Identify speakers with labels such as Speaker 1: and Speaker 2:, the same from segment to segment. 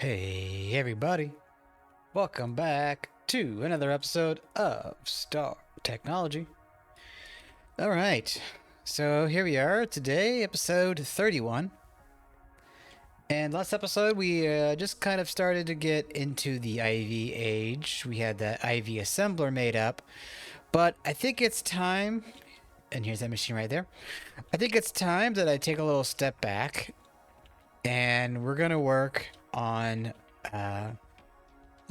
Speaker 1: Hey everybody, welcome back to another episode of Star Technology. Alright, so here we are today, episode 31. And last episode we just kind of started to get into the IV age. We had that IV assembler made up, but I think it's time, and here's that machine right there. I think it's time that I take a little step back and we're going to work on well,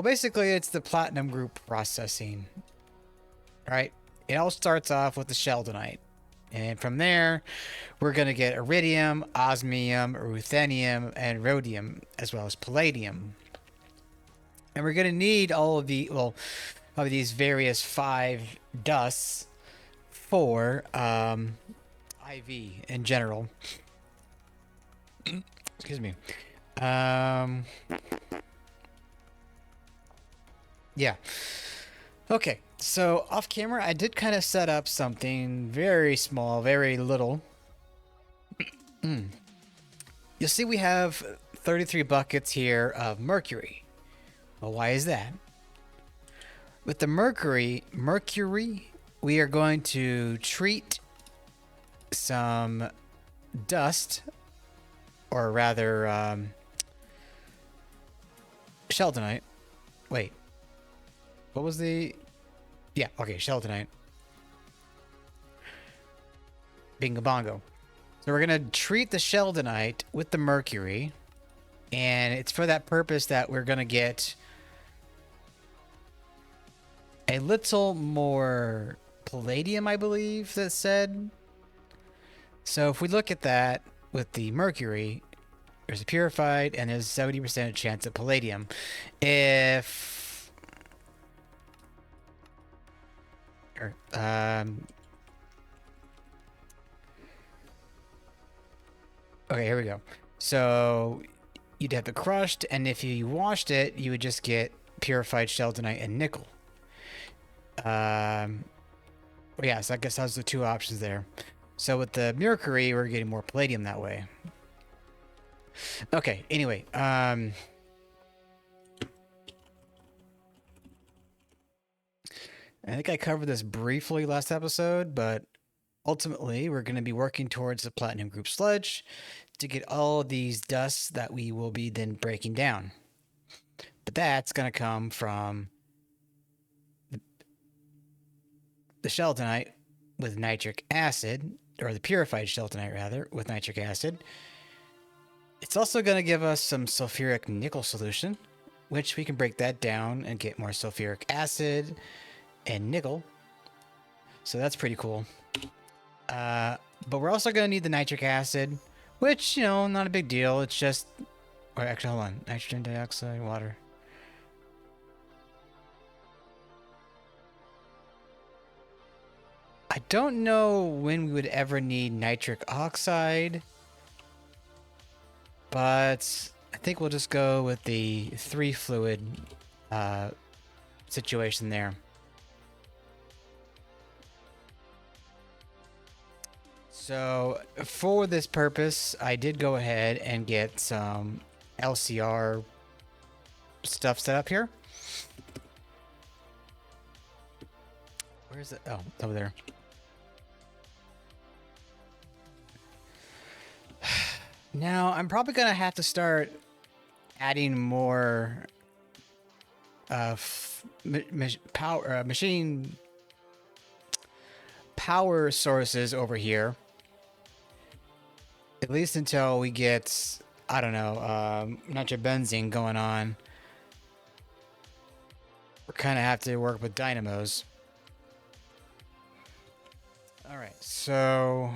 Speaker 1: basically, it's the platinum group processing, right? It all starts off with the Sheldonite. And from there, we're going to get iridium, osmium, ruthenium, and rhodium, as well as palladium. And we're going to need all of of these various 5 dusts for IV in general. Excuse me. Yeah. Okay, so off camera, I did kind of set up something very small, very little. You'll see we have 33 buckets here of mercury. Well, why is that? With the mercury, we are going to treat some dust, or rather, Sheldonite. Wait, what was the... Yeah, okay, Sheldonite. Bingo bongo. So we're going to treat the Sheldonite with the mercury. And it's for that purpose that we're going to get a little more palladium, I believe that said. So if we look at that with the mercury, there's a purified and there's a 70% chance of palladium. If... okay, here we go. So you'd have the crushed, and if you washed it, you would just get purified Sheldonite and nickel. Well, yeah, so I guess those are the two options there. So with the mercury, we're getting more palladium that way. Okay, anyway, I think I covered this briefly last episode, but ultimately we're going to be working towards the platinum group sludge to get all of these dusts that we will be then breaking down. But that's going to come from the Sheldonite with nitric acid, or the purified Sheldonite rather, with nitric acid. It's also going to give us some sulfuric nickel solution, which we can break that down and get more sulfuric acid and nickel. So that's pretty cool. But we're also going to need the nitric acid, which, you know, not a big deal. It's just... or actually, hold on. Nitrogen dioxide, water. I don't know when we would ever need nitric oxide, but I think we'll just go with the 3 fluid situation there. So for this purpose, I did go ahead and get some LCR stuff set up here. Where is it? Oh, it's over there. Now, I'm probably going to have to start adding more machine power sources over here. At least until we get, I don't know, nitrobenzene going on. We kind of have to work with dynamos. Alright, so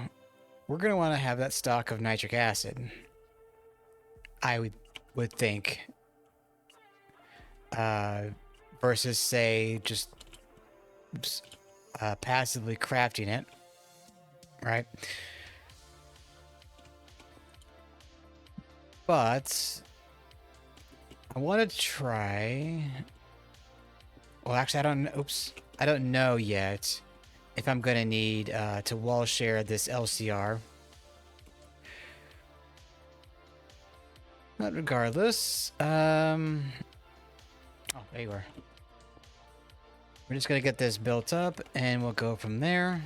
Speaker 1: we're going to want to have that stock of nitric acid. I would think. Versus, say, just passively crafting it. Right? But I want to try... well, actually, I don't know yet if I'm going to need to wall share this LCR. But regardless, oh, there you are. We're just gonna get this built up and we'll go from there.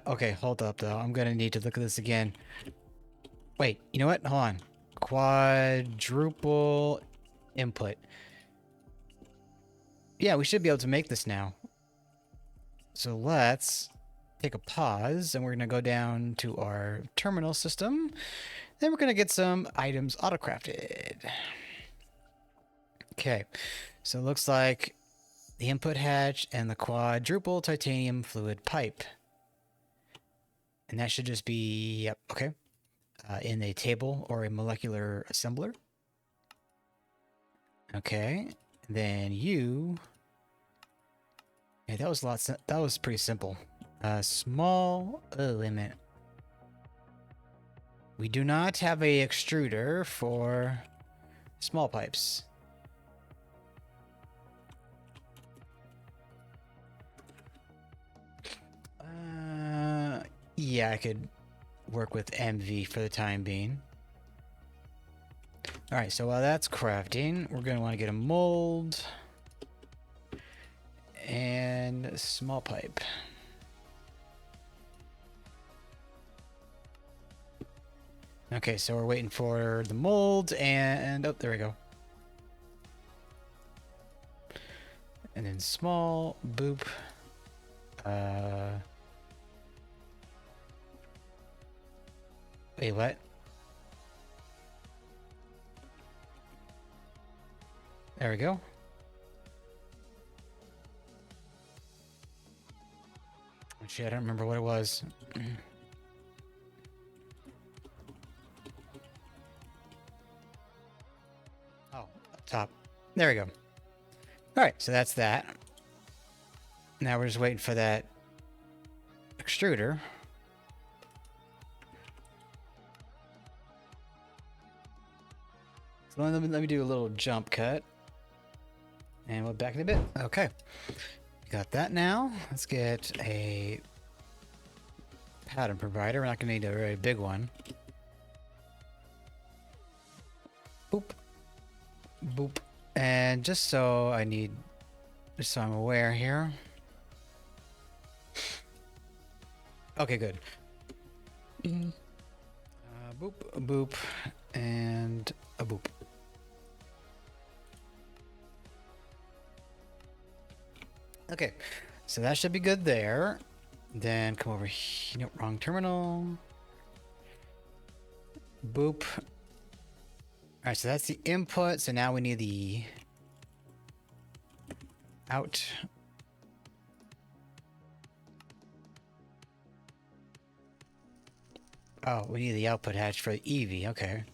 Speaker 1: Okay, hold up though. I'm gonna need to look at this again. Wait, you know what? Hold on. Quadruple input. Yeah, we should be able to make this now. So let's take a pause and we're gonna go down to our terminal system. Then we're gonna get some items auto-crafted. Okay, so it looks like the input hatch and the quadruple titanium fluid pipe. And that should just be, yep, okay. In a table or a molecular assembler. Okay, then you... Yeah, that was that was pretty simple. Small, wait a minute. We do not have a extruder for small pipes. Yeah, I could work with MV for the time being. All right, so while that's crafting, we're going to want to get a mold and a small pipe. Okay, so we're waiting for the mold and oh, there we go. And then small, boop. Wait, what? There we go. Shit, I don't remember what it was. Oh, up top. There we go. Alright, so that's that. Now we're just waiting for that extruder. So let me do a little jump cut. And we'll back in a bit. Okay. Got that now. Let's get a pattern provider. We're not going to need a very big one. Boop. Boop. And just so I'm aware here. Okay, good. Boop, a boop, and a boop. Okay, so that should be good there. Then come over here. Nope, wrong terminal. Boop. Alright, so that's the input. So now we need the out. Oh, we need the output hatch for the EV. Okay.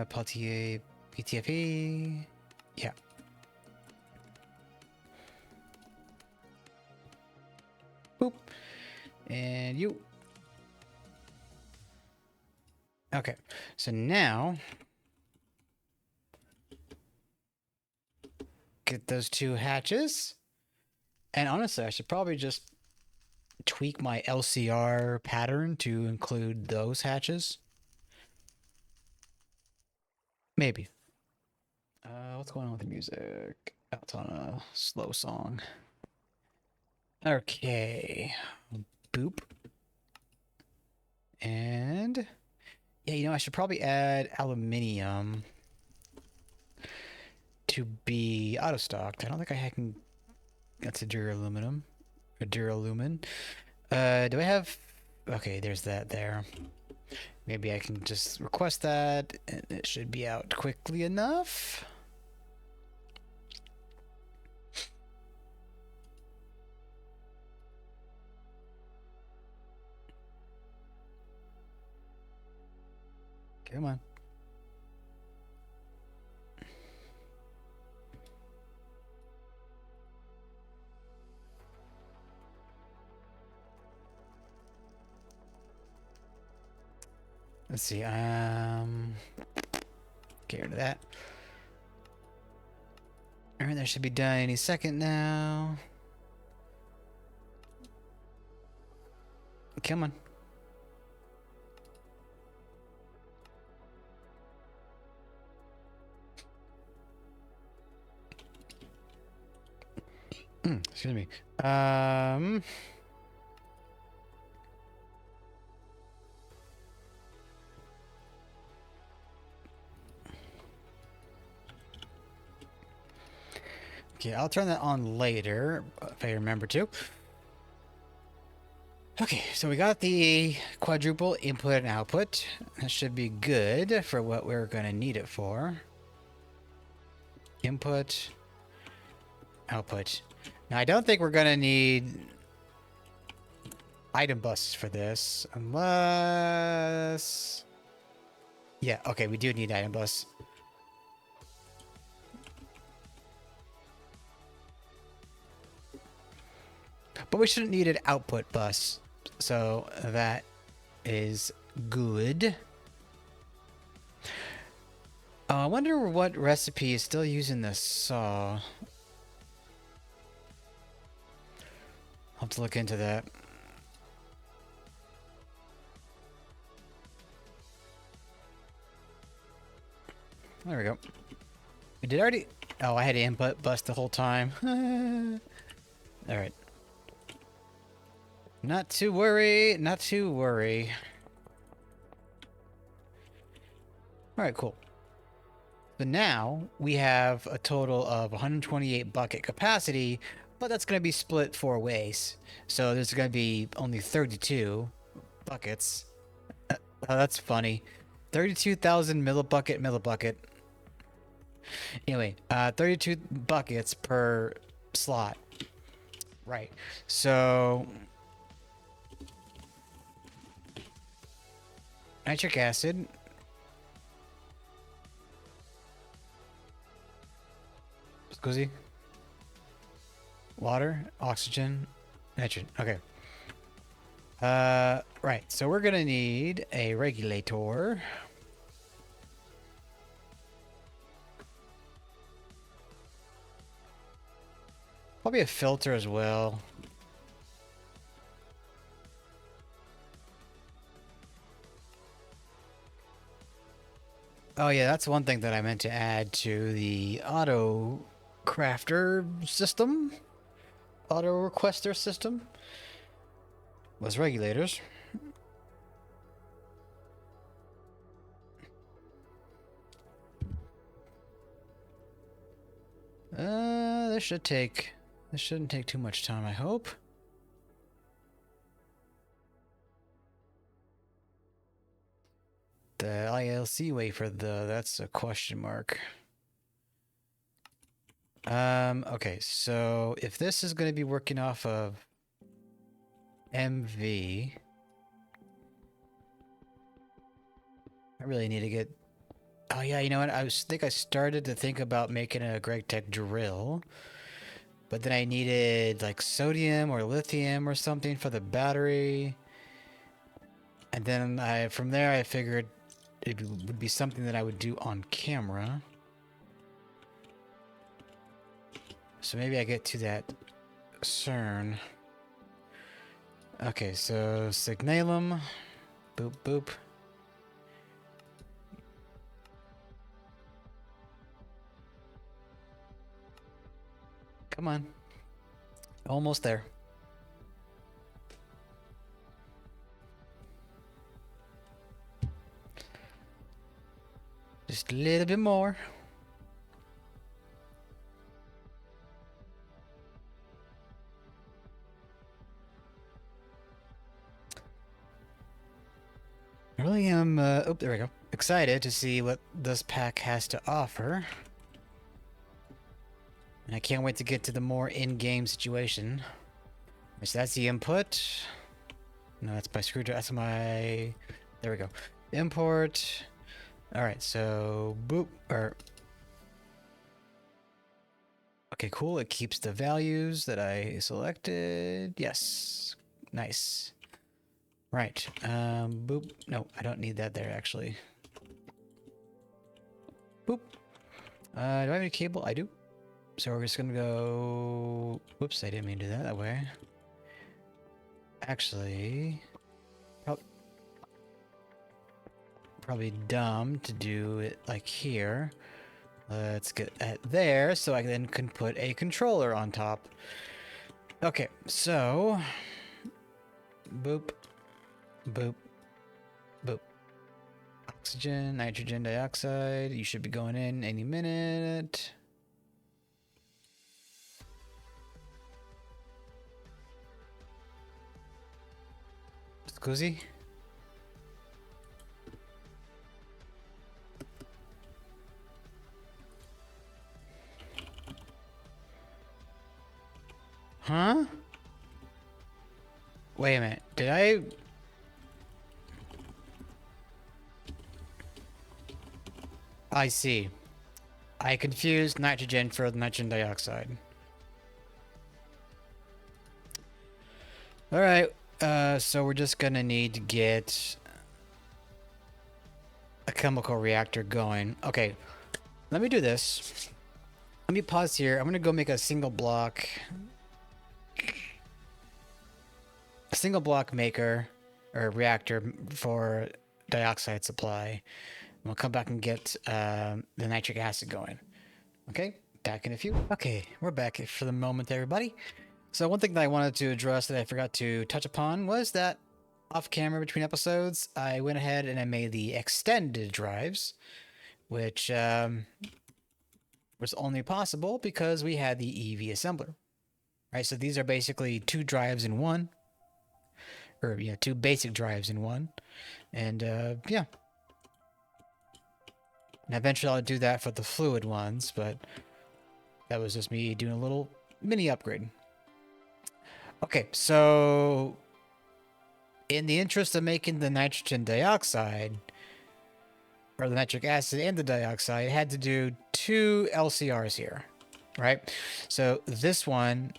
Speaker 1: Peltier PTFE. Yeah. Boop. And you. Okay. So now get those two hatches. And honestly, I should probably just tweak my LCR pattern to include those hatches. Maybe. What's going on with the music? Oh, it's on a slow song. Okay. Boop. And yeah, you know, I should probably add aluminium to be auto stocked. I don't think I can. That's a duraluminum. A duralumin. Do I have? Okay, there's that there. Maybe I can just request that, and it should be out quickly enough. Come on. Let's see, get rid of that. Alright, that should be done any second now. Come on. Excuse me. Okay, I'll turn that on later if I remember to. Okay, so we got the quadruple input and output. That should be good for what we're going to need it for. Input, output. Now, I don't think we're going to need item buses for this, unless... Yeah, okay, we do need item bus. But we shouldn't need an output bus, so that is good. I wonder what recipe is still using the saw. I'll have to look into that. There we go. We did already... Oh, I had to input bus the whole time. Alright. Not to worry, not to worry. Alright, cool. So now we have a total of 128 bucket capacity, but that's going to be split 4 ways. So there's going to be only 32 buckets. Oh, that's funny. 32,000 millibucket. Anyway, 32 buckets per slot. Right. So... nitric acid. Scusi. Water, oxygen, nitrogen. Okay. Right. So we're gonna need a regulator. Probably a filter as well. Oh yeah, that's one thing that I meant to add to the auto crafter system, auto requester system, was regulators. This shouldn't take too much time, I hope. The ILC wafer, that's a question mark. Okay, so if this is going to be working off of MV, I really need to get... Oh yeah, you know what? I think I started to think about making a GregTech drill, but then I needed like sodium or lithium or something for the battery. And then from there I figured it would be something that I would do on camera. So maybe I get to that CERN. Okay, so signalum. Boop, boop. Come on. Almost there. Just a little bit more. I really am, oh, there we go. Excited to see what this pack has to offer. And I can't wait to get to the more in-game situation. So that's the input. No, that's my screwdriver. That's my... There we go. Import. Alright, so... Boop. Okay, cool. It keeps the values that I selected. Yes. Nice. Right. Boop. No, I don't need that there, actually. Boop. Do I have any cable? I do. So we're just gonna go... Whoops, I didn't mean to do that way. Actually... probably dumb to do it like here. Let's get at there so I then can put a controller on top. Okay, so boop, boop, boop. Oxygen, nitrogen dioxide. You should be going in any minute. Scusi? Huh? Wait a minute. Did I... I see. I confused nitrogen for nitrogen dioxide. Alright, so we're just gonna need to get a chemical reactor going. Okay, let me do this. Let me pause here. I'm gonna go make a single block maker or reactor for dioxide supply. We'll come back and get the nitric acid going. Okay, back in a few. Okay, we're back for the moment, everybody. So one thing that I wanted to address that I forgot to touch upon was that off camera between episodes, I went ahead and I made the extended drives, which was only possible because we had the EV assembler. Right, so these are basically two drives in one, or yeah, two basic drives in one, and yeah. And eventually I'll do that for the fluid ones, but that was just me doing a little mini upgrade. Okay, so in the interest of making the nitrogen dioxide, or the nitric acid and the dioxide, I had to do two LCRs here, right? So this one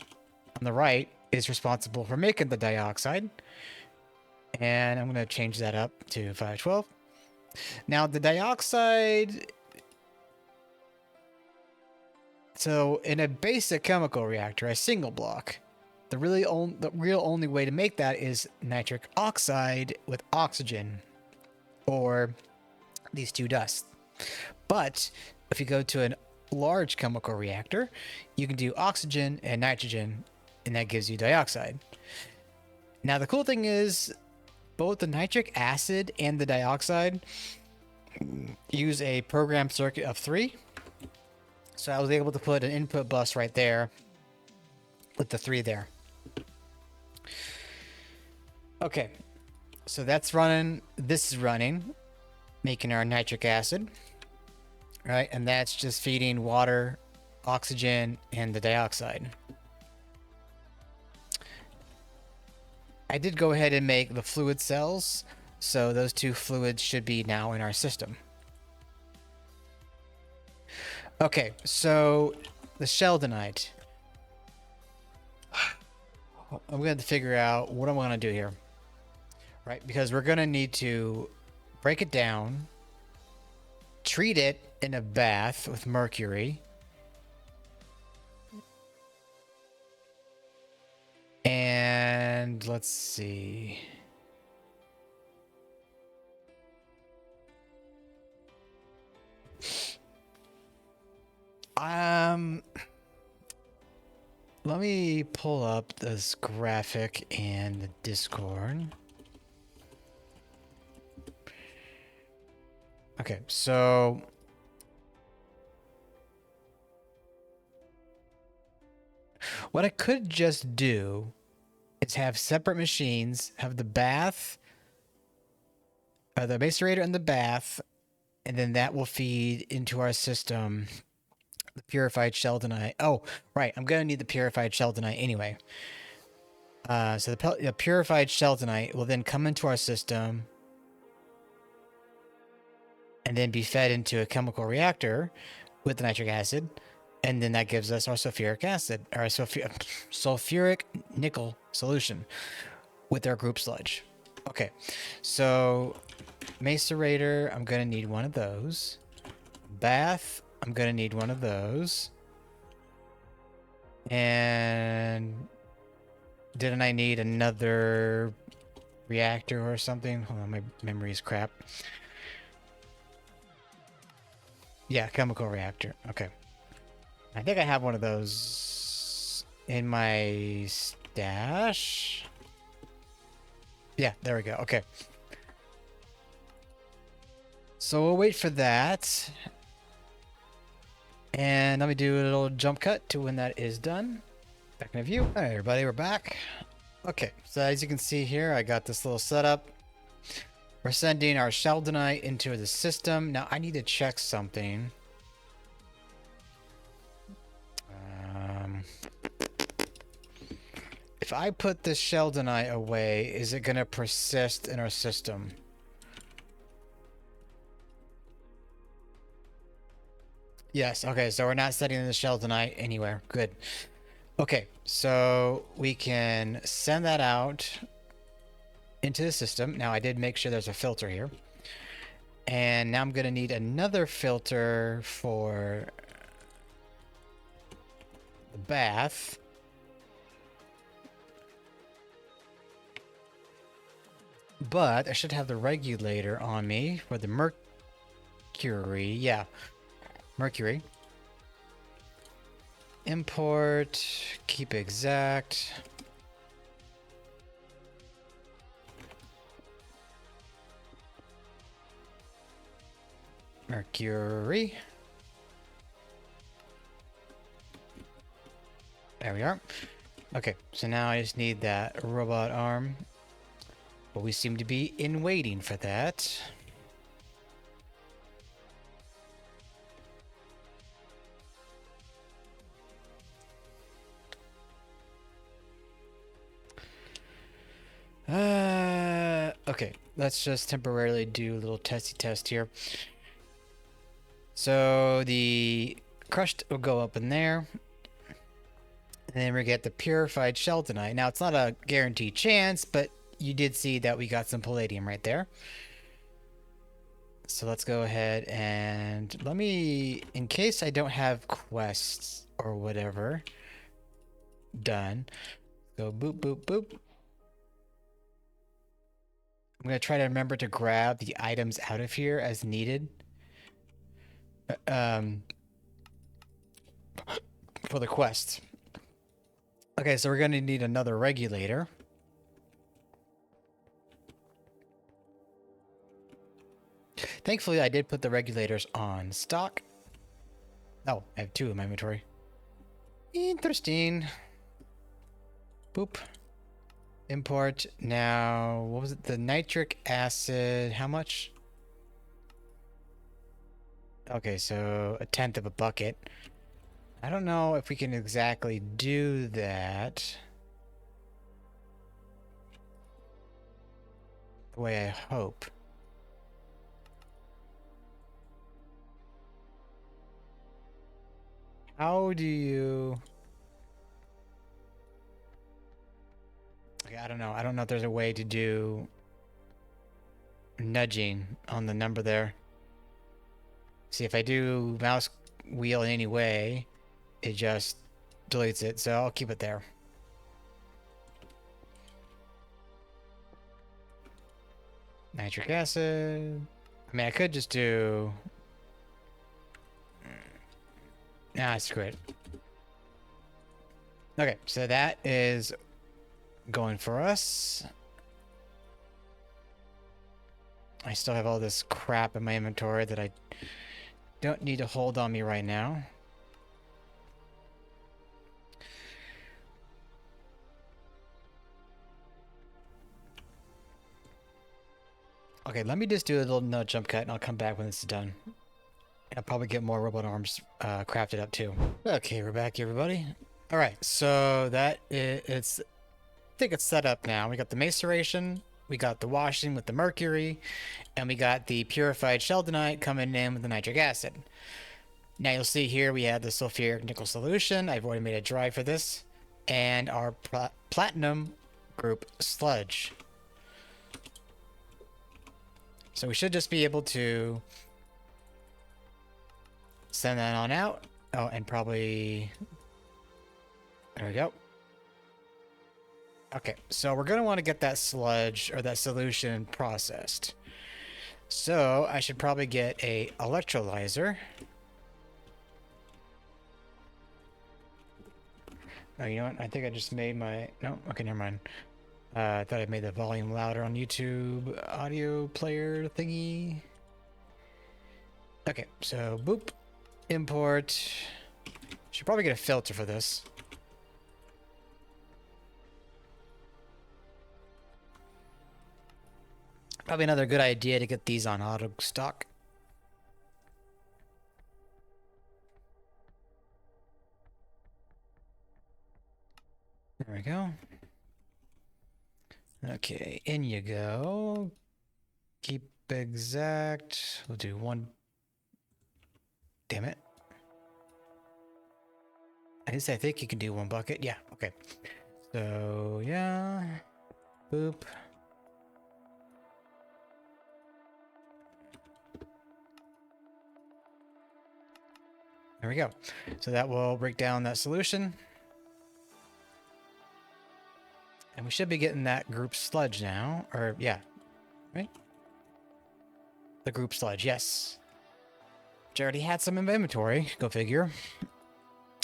Speaker 1: on the right is responsible for making the dioxide, and I'm going to change that up to 512. Now the dioxide, so in a basic chemical reactor, a single block, the real only way to make that is nitric oxide with oxygen, or these two dusts. But if you go to a large chemical reactor, you can do oxygen and nitrogen, and that gives you dioxide. Now the cool thing is, both the nitric acid and the dioxide use a programmed circuit of 3. So I was able to put an input bus right there with the 3 there. Okay, so that's running. This is running, making our nitric acid, right? And that's just feeding water, oxygen, and the dioxide. I did go ahead and make the fluid cells, so those two fluids should be now in our system. Okay, so the Sheldonite. I'm going to have to figure out what I'm going to do here, right? Because we're going to need to break it down, treat it in a bath with mercury, and let's see. Let me pull up this graphic in the Discord. Okay, so what I could just do is have separate machines, have the bath, the macerator and the bath, and then that will feed into our system the purified Sheldonite. Oh, right, I'm going to need the purified Sheldonite anyway. So the purified Sheldonite will then come into our system and then be fed into a chemical reactor with the nitric acid, and then that gives us our sulfuric acid, or sulfuric nickel solution with our group sludge. Okay, so macerator, I'm going to need one of those. Bath, I'm going to need one of those. And didn't I need another reactor or something? Hold on, my memory is crap. Yeah, chemical reactor. Okay. I think I have one of those in my stash. Yeah, there we go. Okay. So we'll wait for that. And let me do a little jump cut to when that is done. Back in view. All right, everybody, we're back. Okay, so as you can see here, I got this little setup. We're sending our Sheldonite into the system. Now, I need to check something. If I put this Sheldonite away, is it going to persist in our system? Yes, okay, so we're not sending the Sheldonite anywhere. Good. Okay, so we can send that out into the system. Now, I did make sure there's a filter here. And now I'm going to need another filter for the bath. But I should have the regulator on me for the Mercury. Yeah, Mercury. Import, keep exact. Mercury. There we are. Okay, so now I just need that robot arm. But we seem to be in waiting for that. Okay, let's just temporarily do a little testy test here. So the crushed will go up in there. And then we get the purified Sheldonite. Now, it's not a guaranteed chance, but you did see that we got some palladium right there. So let's go ahead and let me, in case I don't have quests or whatever done, go boop, boop, boop. I'm going to try to remember to grab the items out of here as needed. For the quest. Okay, so we're going to need another regulator. Thankfully, I did put the regulators on stock. Oh, I have two in my inventory. Interesting. Boop. Import. Now, what was it? The nitric acid. How much? Okay, so 1/10 of a bucket. I don't know if we can exactly do that the way I hope. How do you... Okay, I don't know. I don't know if there's a way to do nudging on the number there. See, if I do mouse wheel in any way, it just deletes it, so I'll keep it there. Nitric acid. I mean, I could just do... Nah, screw it. Okay, so that is going for us. I still have all this crap in my inventory that I don't need to hold on me right now. Okay, let me just do a little nut jump cut and I'll come back when this is done. I'll probably get more robot arms crafted up too. Okay, we're back, everybody. All right, so that it's, I think it's set up now. We got the maceration, we got the washing with the mercury, and we got the purified Sheldonite coming in with the nitric acid. Now you'll see here we have the sulfuric nickel solution. I've already made it dry for this, and our platinum group sludge. So we should just be able to send that on out. Oh, and probably... There we go. Okay, so we're going to want to get that sludge or that solution processed. So I should probably get a electrolyzer. Oh, you know what? I think I just made my... No, okay, never mind. I thought I made the volume louder on YouTube audio player thingy. Okay, so boop, import. Should probably get a filter for this. Probably another good idea to get these on auto stock. There we go. Okay, in you go. Keep exact. We'll do one. Damn it. I think you can do one bucket. Yeah, okay. So, yeah. Boop. There we go. So that will break down that solution. And we should be getting that group sludge now. Or, yeah. Right? The group sludge, yes. Which I already had some in my inventory. Go figure.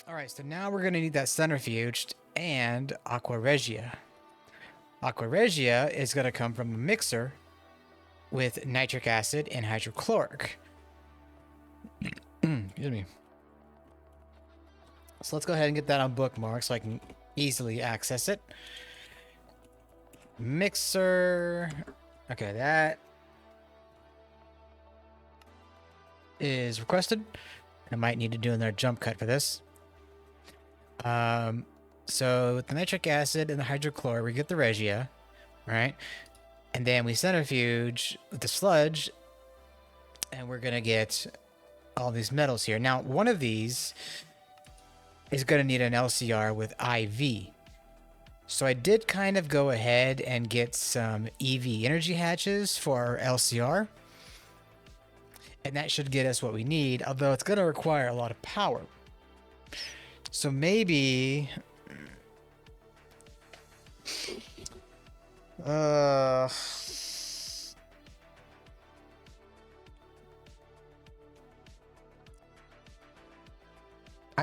Speaker 1: Alright, so now we're going to need that centrifuged and Aqua Regia. Aqua Regia is going to come from a mixer with nitric acid and hydrochloric. Excuse me. So let's go ahead and get that on bookmark so I can easily access it. Mixer. Okay, that is requested. I might need to do another jump cut for this. So with the nitric acid and the hydrochloric, we get the Regia, right? And then we centrifuge with the sludge, and we're gonna get all these metals here. Now, one of these is gonna need an LCR with IV. So I did kind of go ahead and get some EV energy hatches for our LCR. And that should get us what we need, although it's gonna require a lot of power. So maybe... I'm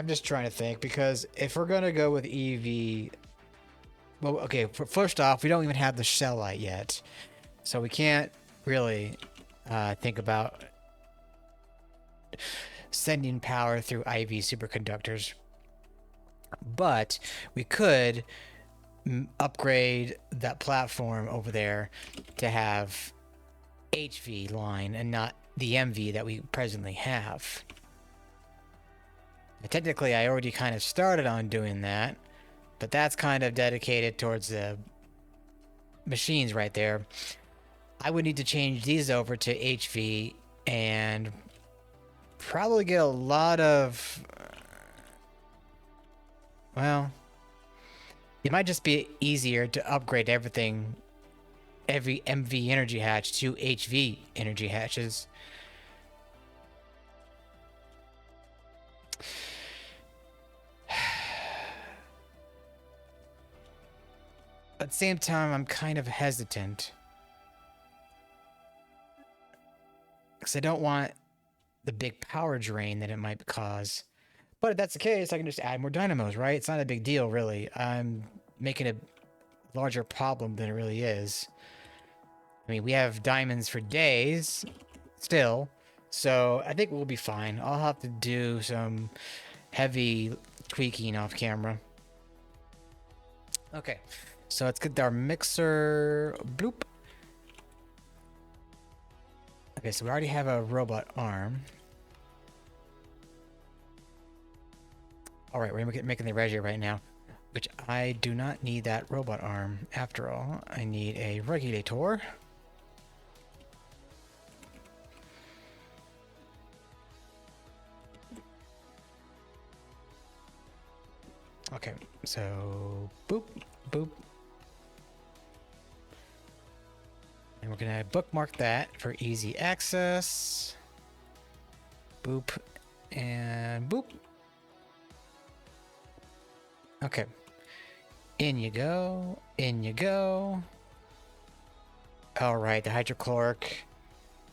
Speaker 1: just trying to think, because if we're gonna go with EV... Well, okay, first off, we don't even have the Sheldonite yet. So we can't really think about sending power through IV superconductors. But we could upgrade that platform over there to have HV line and not the MV that we presently have. Technically, I already kind of started on doing that, but that's kind of dedicated towards the machines right there. I would need to change these over to HV and probably get a lot of... Well, it might just be easier to upgrade everything, every MV energy hatch to HV energy hatches. At the same time, I'm kind of hesitant, because I don't want the big power drain that it might cause. But if that's the case, I can just add more dynamos, right? It's not a big deal, really. I'm making a larger problem than it really is. I mean, we have diamonds for days still, so I think we'll be fine. I'll have to do some heavy tweaking off camera. Okay, so let's get our mixer. Bloop. Okay, so we already have a robot arm. Alright, we're making the Regia right now, which I do not need that robot arm after all. I need a regulator. Okay, so boop, boop. And we're gonna bookmark that for easy access. Boop and boop. Okay. In you go. In you go. Alright, the hydrochloric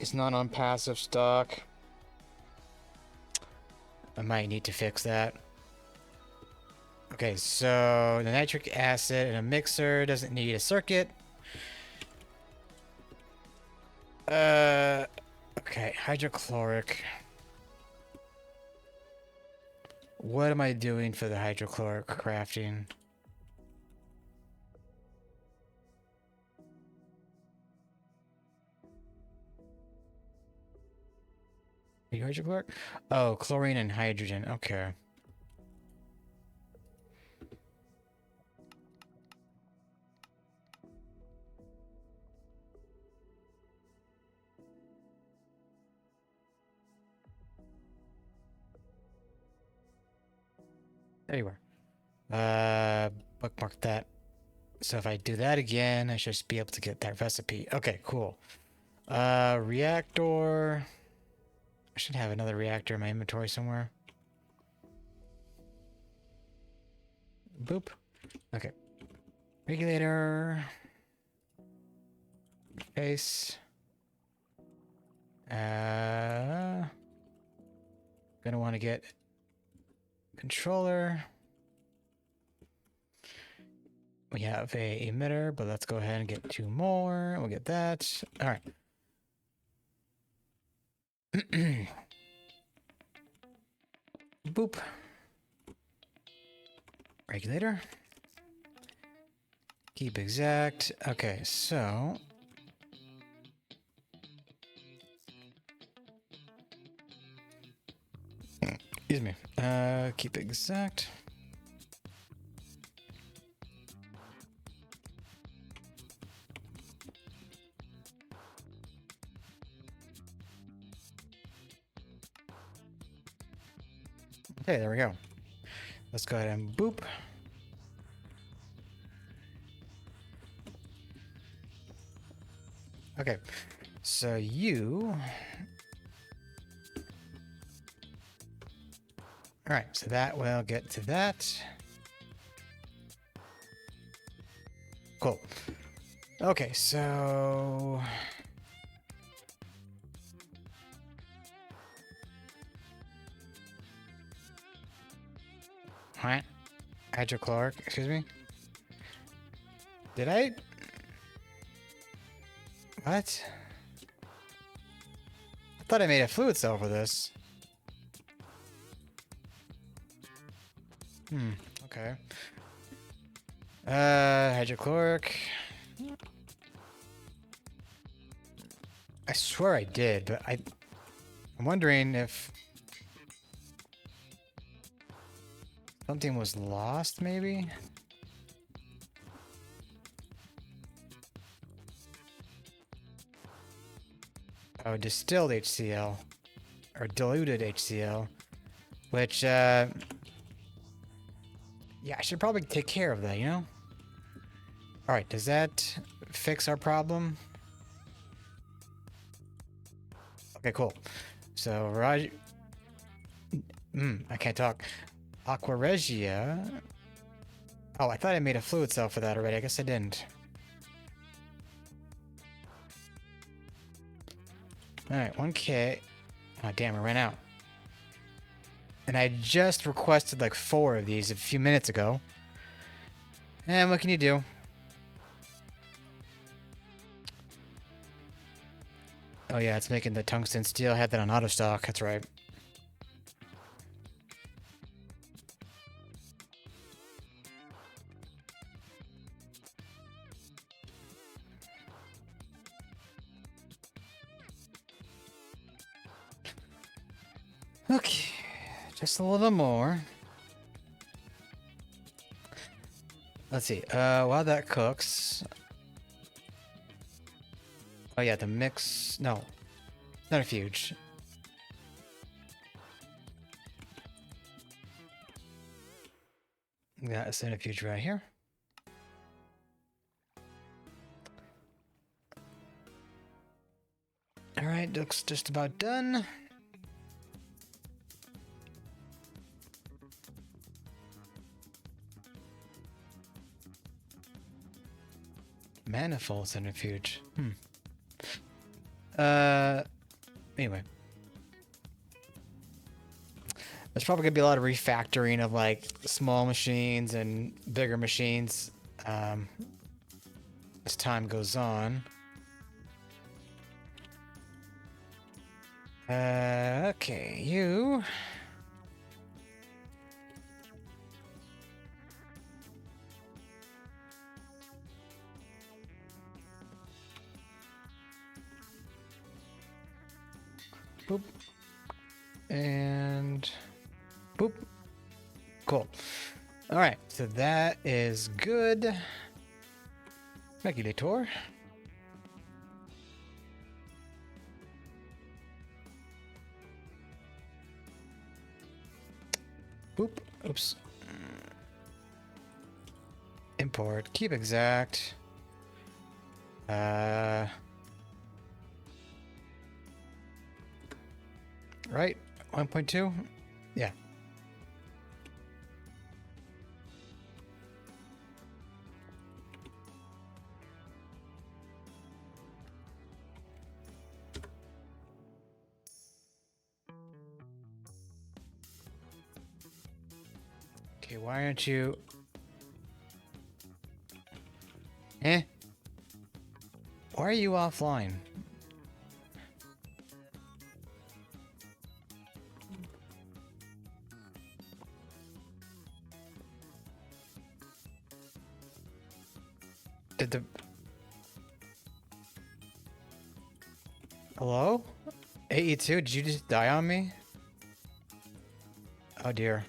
Speaker 1: is not on passive stock. I might need to fix that. Okay, so the nitric acid in a mixer doesn't need a circuit. Okay, hydrochloric. What am I doing for the hydrochloric crafting? Hydrochloric? Oh, chlorine and hydrogen. Okay. There you are. Bookmark that. So if I do that again, I should just be able to get that recipe. Okay, cool. Reactor. I should have another reactor in my inventory somewhere. Boop. Okay. Regulator. Face. Gonna want to get controller. We have a emitter, but let's go ahead and get 2 more. We'll get that. All right. Boop. Regulator. Keep exact. Okay, so excuse me. Keep exact. Okay, there we go. Let's go ahead and boop. Okay, so you... Alright, so that will get to that. Cool. Okay, so... Alright. Hydrochloric, excuse me. Did I... What? I thought I made a fluid cell for this. Okay. Hydrochloric. I swear I did, but I'm wondering if something was lost, maybe? Oh, distilled HCl. Or diluted HCl. Which, yeah, I should probably take care of that, you know? Alright, does that fix our problem? Okay, cool. So, I can't talk. Aqua Regia. Oh, I thought I made a fluid cell for that already. I guess I didn't. Alright, 1K. Oh, damn, I ran out. And I just requested like 4 of these a few minutes ago. And what can you do? Oh yeah, it's making the tungsten steel. I had that on auto stock. That's right. Okay, just a little more. Let's see. While that cooks. Oh yeah, the mix. No, Centrifuge. Got a centrifuge right here. All right, looks just about done. Manifold centrifuge. Anyway. There's probably gonna be a lot of refactoring of like small machines and bigger machines as time goes on. Okay, you. Boop. And boop. Cool. All right, so that is good. Regulator. Boop. Oops. Import. Keep exact. Right? 1.2? Yeah. Okay, why aren't you... Eh? Why are you offline? Did the... Hello? AE2, did you just die on me? Oh dear.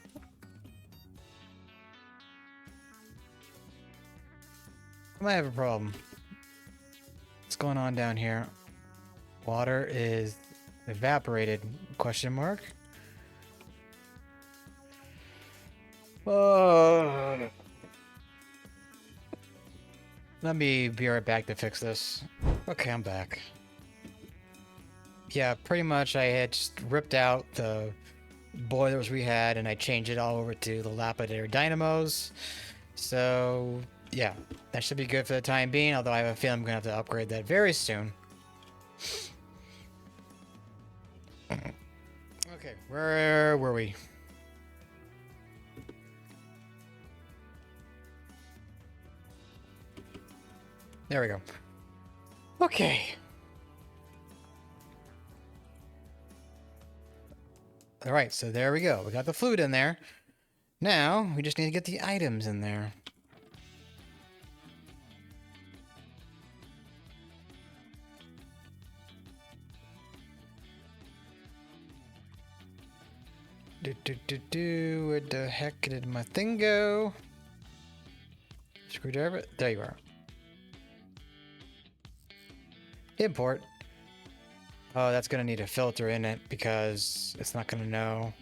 Speaker 1: I might have a problem. What's going on down here? Water is evaporated, question mark. Let me be right back to fix this. Okay, I'm back. Yeah, pretty much I had just ripped out the boilers we had and I changed it all over to the Lapidary dynamos. So, yeah, that should be good for the time being, although I have a feeling I'm going to have to upgrade that very soon. Okay, where were we? There we go. Okay. All right, so there we go. We got the fluid in there. Now, we just need to get the items in there. Where the heck did my thing go? Screwdriver? There you are. Import. Oh, that's gonna need a filter in it because it's not gonna know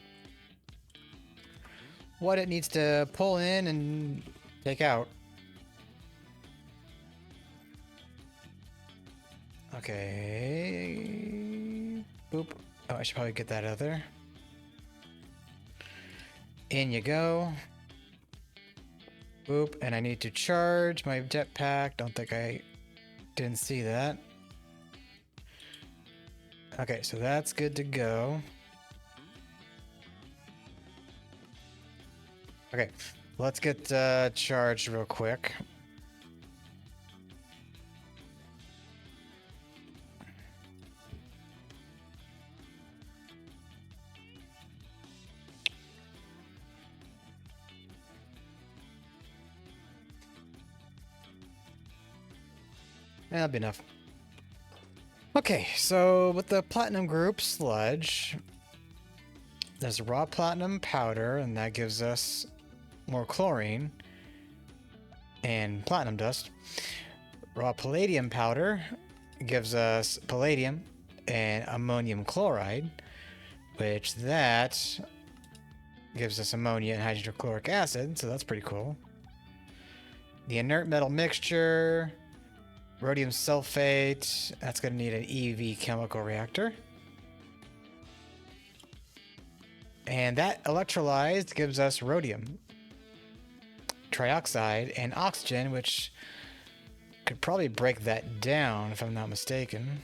Speaker 1: what it needs to pull in and take out. Okay. Boop. Oh, I should probably get that out there. In you go. Boop. And I need to charge my jetpack. Don't think I didn't see that. Okay, so that's good to go. Okay, let's get charged real quick. That'll be enough. Okay, so with the platinum group sludge, there's raw platinum powder, and that gives us more chlorine and platinum dust. Raw palladium powder gives us palladium and ammonium chloride, which that gives us ammonia and hydrochloric acid, so that's pretty cool. The inert metal mixture, rhodium sulfate, that's going to need an EV chemical reactor. And that electrolyzed gives us rhodium trioxide and oxygen, which could probably break that down if I'm not mistaken.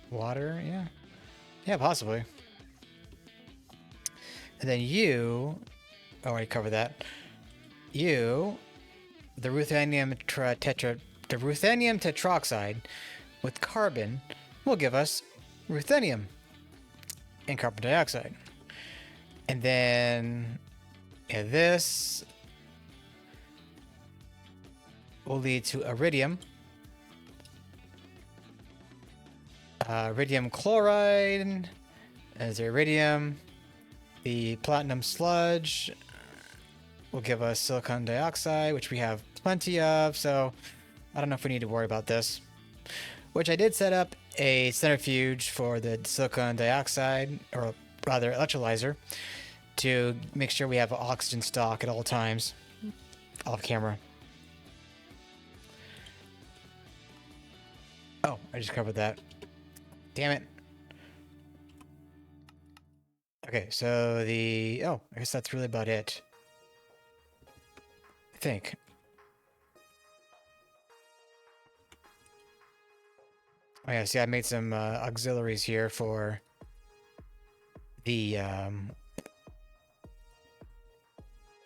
Speaker 1: Water, yeah. Yeah, possibly. And then you, I already covered that. You, the ruthenium tetroxide with carbon will give us ruthenium and carbon dioxide. And then this will lead to iridium. Iridium chloride as iridium. The platinum sludge will give us silicon dioxide, which we have plenty of, so I don't know if we need to worry about this. Which I did set up a centrifuge for the silicon dioxide, or rather electrolyzer, to make sure we have oxygen stock at all times off camera. Oh, I just covered that. Damn it. Okay, so I guess that's really about it. I think. Oh yeah, see, I made some auxiliaries here for the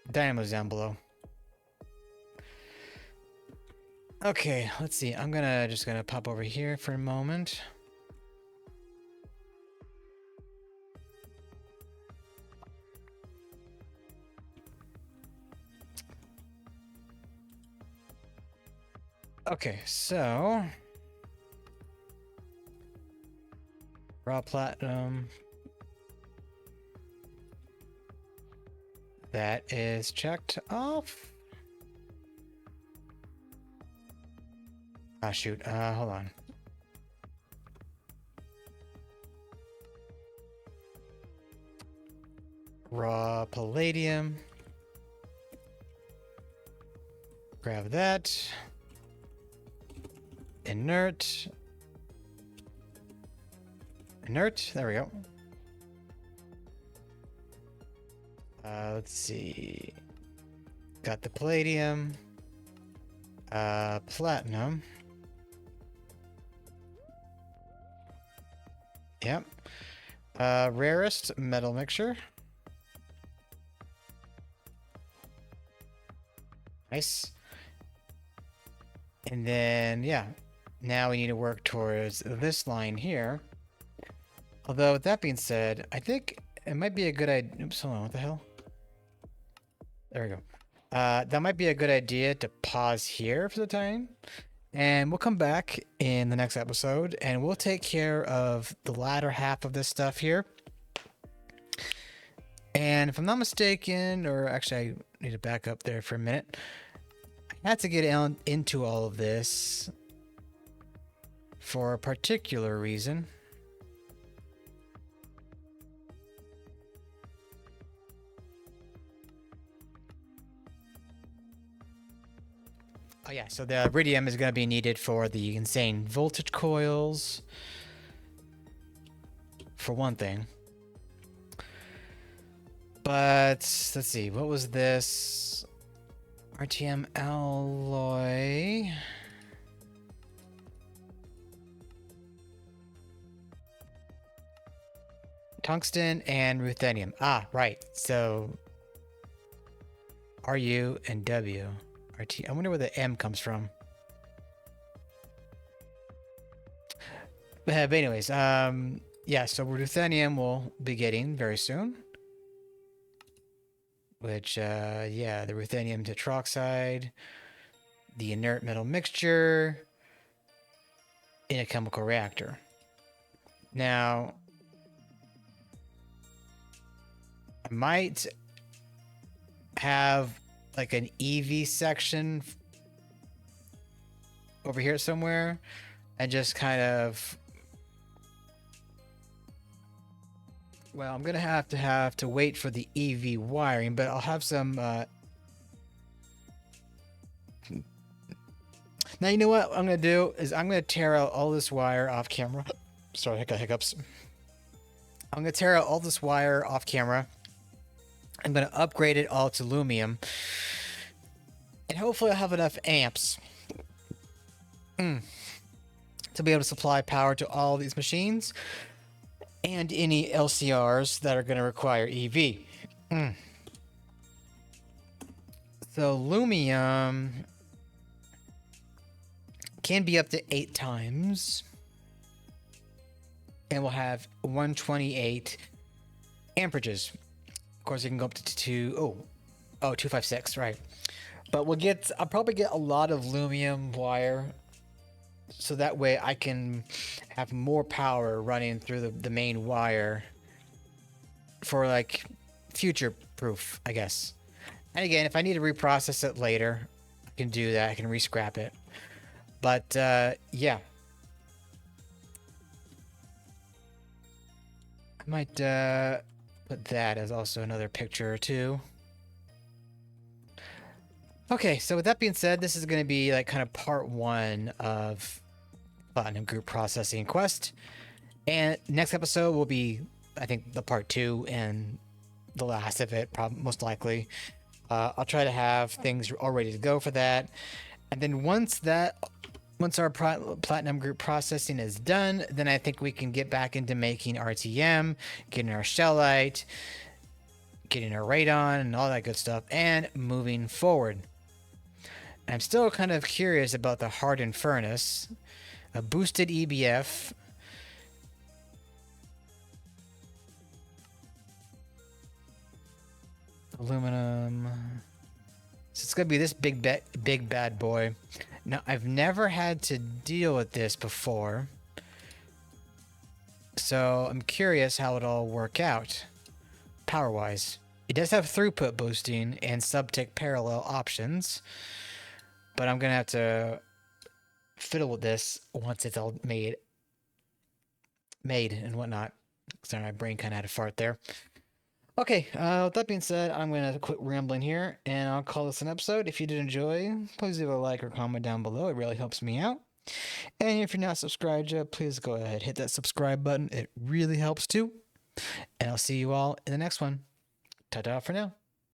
Speaker 1: dynamos down below. Okay, let's see. I'm just gonna pop over here for a moment. Okay, so raw platinum. That is checked off. Ah, shoot. Hold on. Raw palladium. Grab that. Inert. There we go. Let's see. Got the palladium. Platinum. Yep. Rarest metal mixture. Nice. And then, yeah. Now we need to work towards this line here. Although, with that being said, I think it might be a good idea. Oops, hold on. What the hell? There we go. That might be a good idea to pause here for the time. And we'll come back in the next episode and we'll take care of the latter half of this stuff here. And if I'm not mistaken, or actually I need to back up there for a minute. I had to get into all of this for a particular reason. Oh yeah, so the iridium is going to be needed for the insane voltage coils, for one thing. But let's see, what was this? RTM alloy. Tungsten and ruthenium. Ah, right. So RU and W. RT. I wonder where the M comes from. But anyways, yeah, so ruthenium we'll be getting very soon. Which, yeah, the ruthenium tetroxide, the inert metal mixture in a chemical reactor. Now, I might have like an EV section over here somewhere and just kind of, well, I'm gonna have to wait for the EV wiring, but I'll have some now you know what I'm gonna do is I'm gonna tear out all this wire off camera. Sorry, I got hiccups. I'm gonna tear out all this wire off camera. I'm going to upgrade it all to aluminum. And hopefully I'll have enough amps to be able to supply power to all these machines and any LCRs that are going to require EV. So lumium can be up to 8 times. And we'll have 128 amperages. Of course, you can go up to 256, right. But I'll probably get a lot of lumium wire, so that way I can have more power running through the main wire for like future proof, I guess. And again, if I need to reprocess it later, I can do that. I can re-scrap it. But yeah. I might put that as also another picture or two. Okay, so with that being said, this is going to be like kind of part 1 of Platinum Group Processing Quest. And next episode will be, I think, the part 2 and the last of it, most likely. I'll try to have things all ready to go for that. And then once our Platinum Group Processing is done, then I think we can get back into making RTM, getting our Sheldonite, getting our radon, and all that good stuff, and moving forward. I'm still kind of curious about the hardened furnace, a boosted EBF, aluminum. So it's gonna be this big bad boy. Now, I've never had to deal with this before, so I'm curious how it'll work out power-wise. It does have throughput boosting and subtick parallel options, but I'm gonna have to fiddle with this once it's all made and whatnot. Sorry, my brain kind of had a fart there. Okay, with that being said, I'm going to quit rambling here, and I'll call this an episode. If you did enjoy, please leave a like or comment down below. It really helps me out. And if you're not subscribed yet, please go ahead, hit that subscribe button. It really helps too. And I'll see you all in the next one. Ta-ta for now.